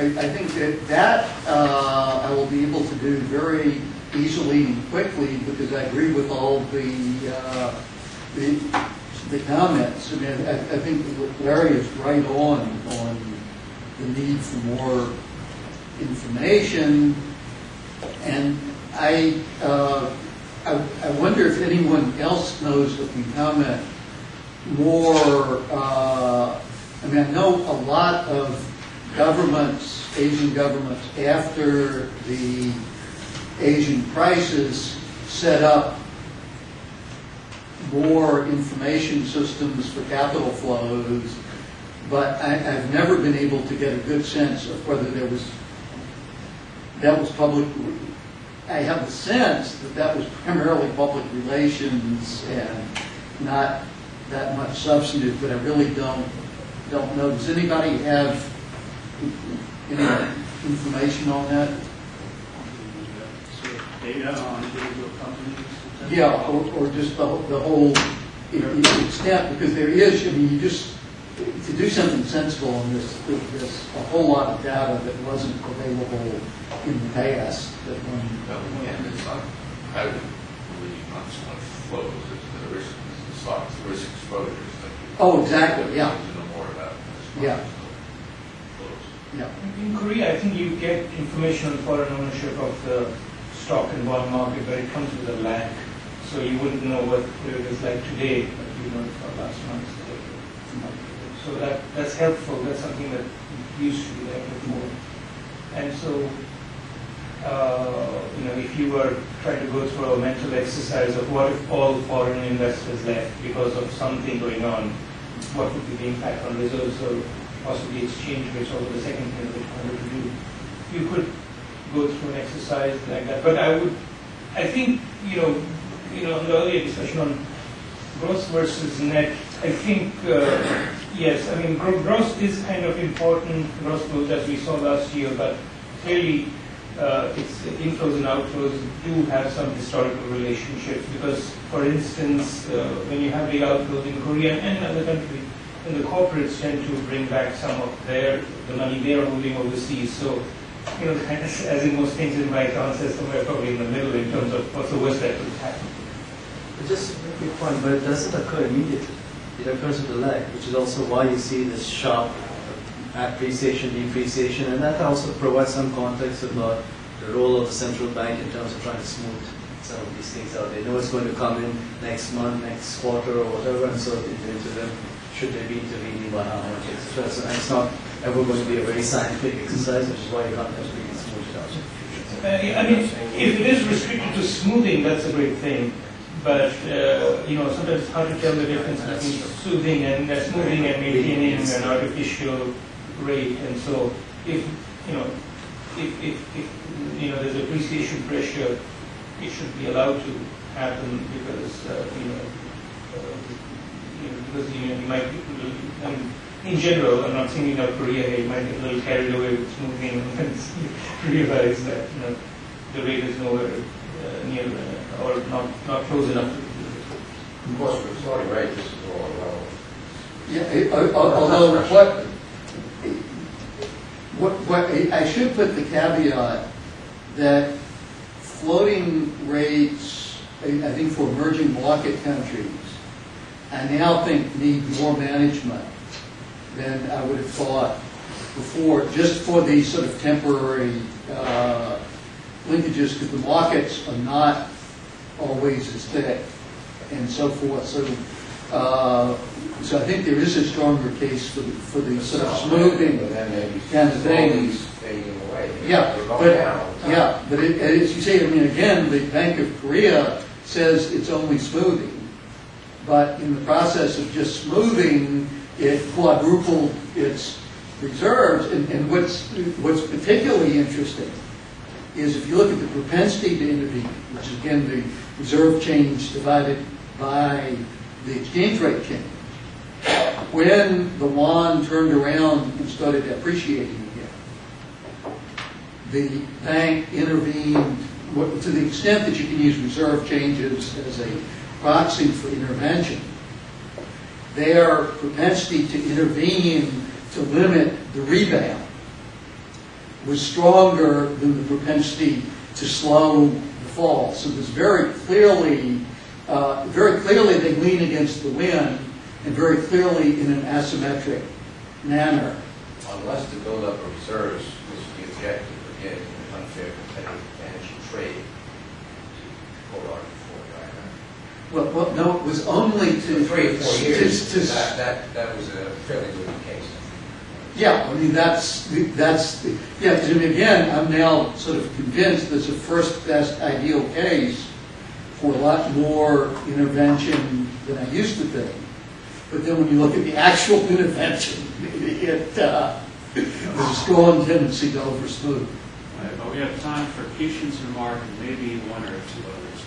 I think that I will be able to do very easily and quickly because I agree with all the comments. I mean, I think Larry is right on the need for more information, and I wonder if anyone else knows that can comment more. I mean, I know a lot of governments, Asian governments, after the Asian crisis, set up more information systems for capital flows, but I've never been able to get a good sense of whether that was public. I have the sense that was primarily public relations and not that much substantive, but I really don't know. Does anybody have any information on that? Data on individual companies? Yeah, or just the whole extent, because there is, I mean, to do something sensible on this, there's a whole lot of data that wasn't available in the past. And it's not, I would believe, not so much flows as the risk, the stocks, the risk exposures. Oh, exactly, yeah. To know more about this. Yeah. Flows. Yeah. In Korea, I think you get information on foreign ownership of the stock and bond market, but it comes with a lag. So you wouldn't know what it is like today, but you know it for last month's data. So that's helpful. That's something that used to be there before. And so, if you were trying to go through a mental exercise of what if all foreign investors left because of something going on, what would be the impact on reserves or possibly exchange rates over the second thing that you wanted to do, you could go through an exercise like that. But I think, in the earlier discussion on gross versus net, I think, yes, I mean, gross is kind of important, gross flows as we saw last year, but clearly its inflows and outflows do have some historical relationships because, for instance, when you have big outflows in Korea and other countries, then the corporates tend to bring back some of the money they are holding overseas. So, as in most things in my account, says somewhere probably in the middle in terms of what's the worst that could happen. Just a quick point, but it doesn't occur immediately. It occurs with a lag, which is also why you see this sharp appreciation, depreciation, and that also provides some context about the role of the central bank in terms of trying to smooth some of these things out. They know it's going to come in next month, next quarter, or whatever, and so into them, should they be intervening by how much, etc. So, and it's not ever going to be a very scientific exercise, which is why you can't really smooth it out. I mean, if it is restricted to smoothing, that's a great thing. But sometimes it's hard to tell the difference between smoothing and maintaining an artificial rate. And so, if there's appreciation pressure, it should be allowed to happen because you might. In general, I'm not thinking of Korea here. You might get a little carried away with smoothing and realize that the rate is nowhere near or not close enough. Of course, if it's not right, this is all well. Yeah, although what I should put the caveat that floating rates, I think for emerging market countries, I now think need more management than I would have thought before, just for these sort of temporary linkages, because the markets are not always as thick and so forth. So I think there is a stronger case for the sort of smoothing kind of thing. Yeah, but as you say, I mean, again, the Bank of Korea says it's only smoothing, but in the process of just smoothing, it quadrupled its reserves. And what's particularly interesting is if you look at the propensity to intervene, which is again the reserve change divided by the exchange rate change, when the yuan turned around and started appreciating again, the bank intervened to the extent that you can use reserve changes as a proxy for intervention. Their propensity to intervene to limit the rebound was stronger than the propensity to slow the fall. So there's very clearly they lean against the wind, and very clearly in an asymmetric manner. Unless the buildup of reserves was the objective of getting an unfair competitive advantage in trade, quote Article 4, right? Well, no, it was only to... For 3 or 4 years, to- that was a fairly good case. Yeah, I mean, because I mean, again, I'm now sort of convinced there's a first best ideal case for a lot more intervention than I used to think. But then when you look at the actual intervention, there's a strong tendency to oversmooth. Right, but we have time for Keishan's remark and maybe one or two others.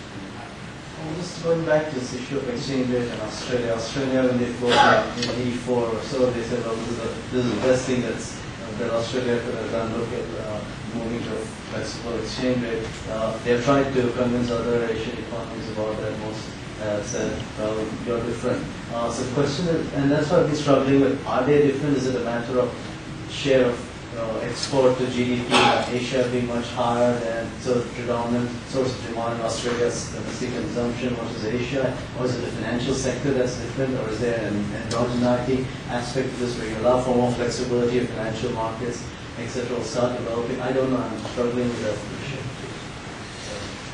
Well, just going back to this issue of exchange rate in Australia. Australia, when they floated in 84 or so, they said, well, this is the best thing that Australia could have done. Look at moving to a flexible exchange rate. They have tried to convince other Asian economies about that. Most said, well, you're different. So the question is, and that's what we're struggling with. Are they different? Is it a matter of share of export to GDP, Asia being much higher than so the predominant source of demand in Australia's domestic consumption versus Asia? Or is it the financial sector that's different? Or is there an endogeneity aspect to this where you allow for more flexibility of financial markets, etc. will start developing? I don't know. I'm struggling with that issue.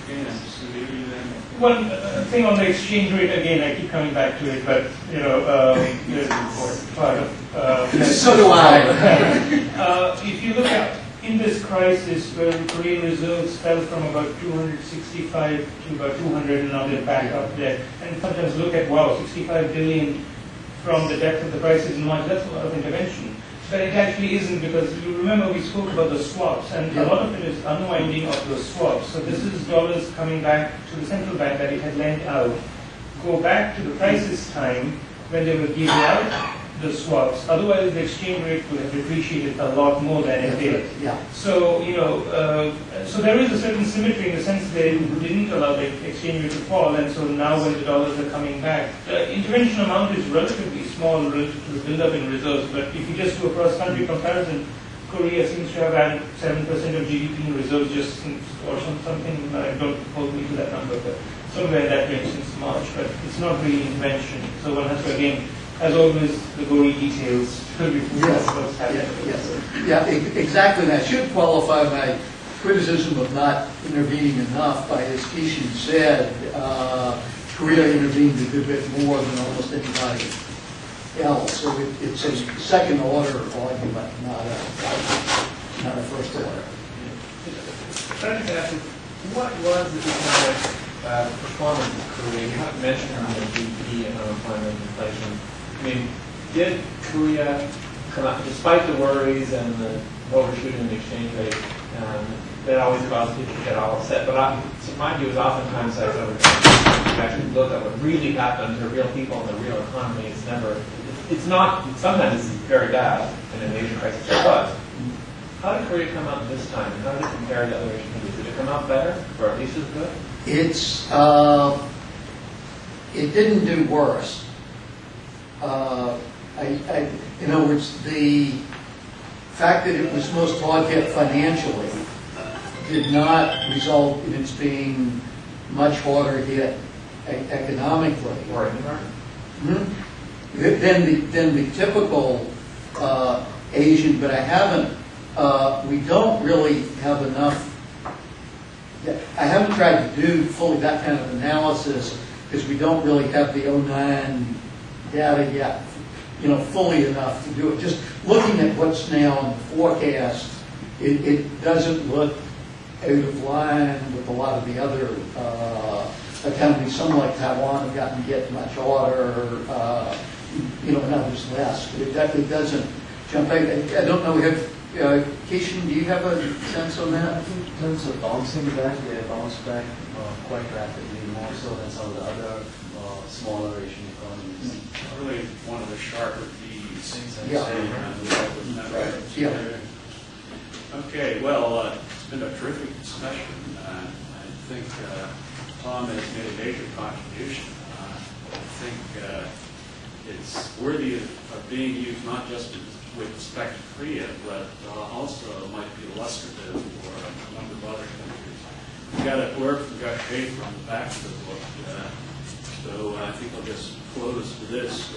Again, so maybe then. One thing on the exchange rate, again, I keep coming back to it, but, part of... So do I. If you look at, in this crisis, where Korean reserves fell from about 265 to about 200, and now they're back up there, and sometimes look at, wow, 65 billion from the depth of the crisis in March, that's a lot of intervention. But it actually isn't, because you remember we spoke about the swaps, and a lot of it is unwinding of those swaps. So this is dollars coming back to the central bank that it had lent out. Go back to the crisis time when they were giving out the swaps. Otherwise, the exchange rate would have depreciated a lot more than it did. Yeah. So, so there is a certain symmetry in the sense they didn't allow the exchange rate to fall, and so now when the dollars are coming back, the intervention amount is relatively small relative to the build-up in reserves, but if you just do a cross-country comparison, Korea seems to have added 7% of GDP in reserves just since, or something, don't hold me to that number, but somewhere in that range since March, but it's not really intervention. So one has to, again, as always, the gory details will be what's happening. Exactly. And I should qualify my criticism of not intervening enough by, as Keishan said, Korea intervened a good bit more than almost anybody else. So it's a second order argument, not a first order. I'd like to ask you, what was the economic performance of Korea? You haven't mentioned the GDP and unemployment, inflation. I mean, did Korea come out, despite the worries and the overshooting in the exchange rate, that always caused people to get all upset. But so my view is oftentimes I actually look at what really happened to real people in the real economy. It's not, sometimes it's very bad, and in the Asian crisis it was. How did Korea come out this time? How did it compare to other Asian countries? Did it come out better, or at least as good? It didn't do worse. In other words, the fact that it was most hard hit financially did not result in its being much harder hit economically. Or in the market? Than the typical Asian, but we don't really have enough. I haven't tried to do fully that kind of analysis because we don't really have the 09 data yet, fully enough to do it. Just looking at what's now in the forecast, it doesn't look out of line with a lot of the other economies. Some like Taiwan have gotten hit much harder, and others less. But it doesn't jump out. I don't know. Keishan, do you have a sense on that? I think in terms of bouncing back, they bounced back quite rapidly, more so than some of the other smaller Asian economies. Really one of the sharper Ds. Yeah. Right. Yeah. Okay, well, it's been a terrific discussion. I think Tom has made a major contribution. I think it's worthy of being used not just with respect to Korea, but also might be illustrative for a number of other countries. We got it worked, we got Schaefer on the back of the book, so I think I'll just close with this.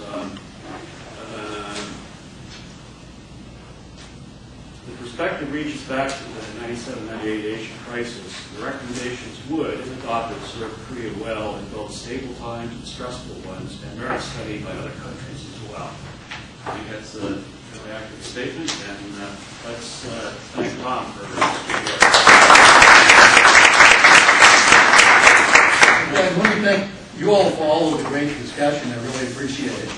The perspective reaches back to the 97-98 Asian crisis. The recommendations would, if adopted, serve Korea well in both stable times and stressful ones, and merit study by other countries as well. I think that's a very accurate statement, and let's thank Tom for his work. Let me thank you all for all of the great discussion. I really appreciate it.